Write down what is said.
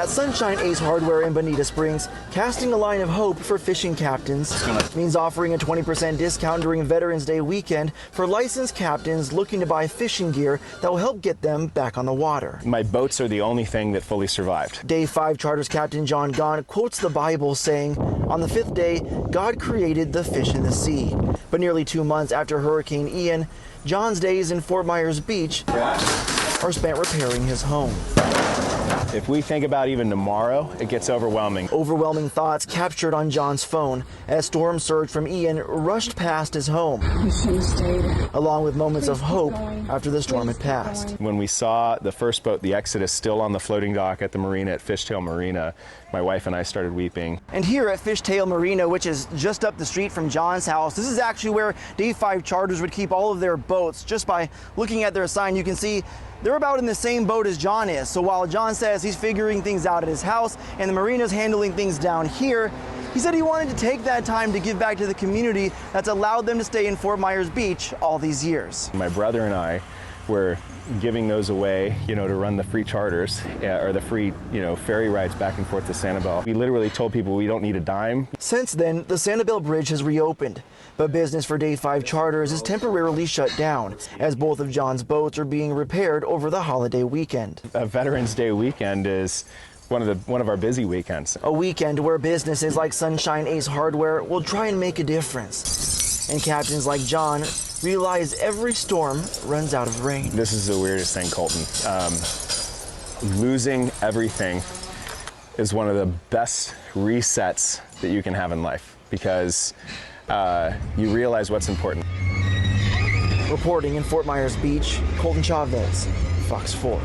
At Sunshine Ace Hardware in Bonita Springs, casting a line of hope for fishing captains means offering a 20% discount during Veterans Day weekend for licensed captains looking to buy fishing gear that will help get them back on the water. My boats are the only thing that fully survived. Day 5 Charters Captain John Gahn quotes the Bible saying, "On the 5th day, God created the fish in the sea." But nearly 2 months after Hurricane Ian, John's days in Fort Myers Beach are spent repairing his home. If we think about even tomorrow, it gets overwhelming. Overwhelming thoughts captured on John's phone as storm surge from Ian rushed past his home, along with moments of hope after the storm had passed. When we saw the first boat, the Exodus, still on the floating dock at the marina at Fishtail Marina, my wife and I started weeping. And here at Fishtail Marina, which is just up the street from John's house, this is actually where Day 5 Charters would keep all of their boats. Just by looking at their sign, you can see they're about in the same boat as John is. So while John says he's figuring things out at his house and the marina's handling things down here, he said he wanted to take that time to give back to the community that's allowed them to stay in Fort Myers Beach all these years. My brother and I were giving those away, to run the free charters or the free, ferry rides back and forth to Sanibel. We literally told people we don't need a dime. Since then, the Sanibel Bridge has reopened, but business for Day 5 Charters is temporarily shut down as both of John's boats are being repaired over the holiday weekend. A Veterans Day weekend is one of our busy weekends. A weekend where businesses like Sunshine Ace Hardware will try and make a difference. And captains like John realize every storm runs out of rain. This is the weirdest thing, Colton. Losing everything is one of the best resets that you can have in life because you realize what's important. Reporting in Fort Myers Beach, Colton Chavez, Fox 4.